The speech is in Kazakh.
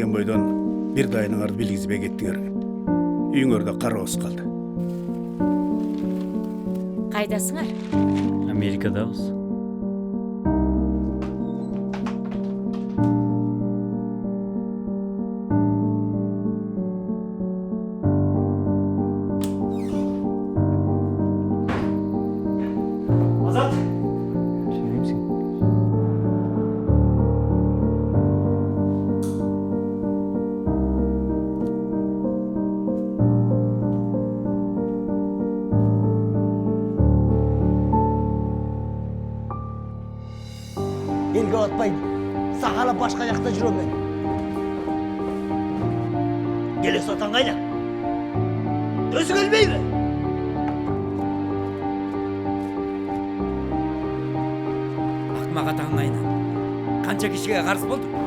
кеткен бойдон бир дайыныңарды билгизбей кеттиңер. Үйүңөрдө кароосуз калды. Кайдасыңар? Америкадабыз. Азат! Шенемсің? Elga atpay, sağala başka yakta жүрөм мен. Келе сатан қайда? Өзі келмейді. Акмак атаңын айынан. Канча кишиге карыз болдук?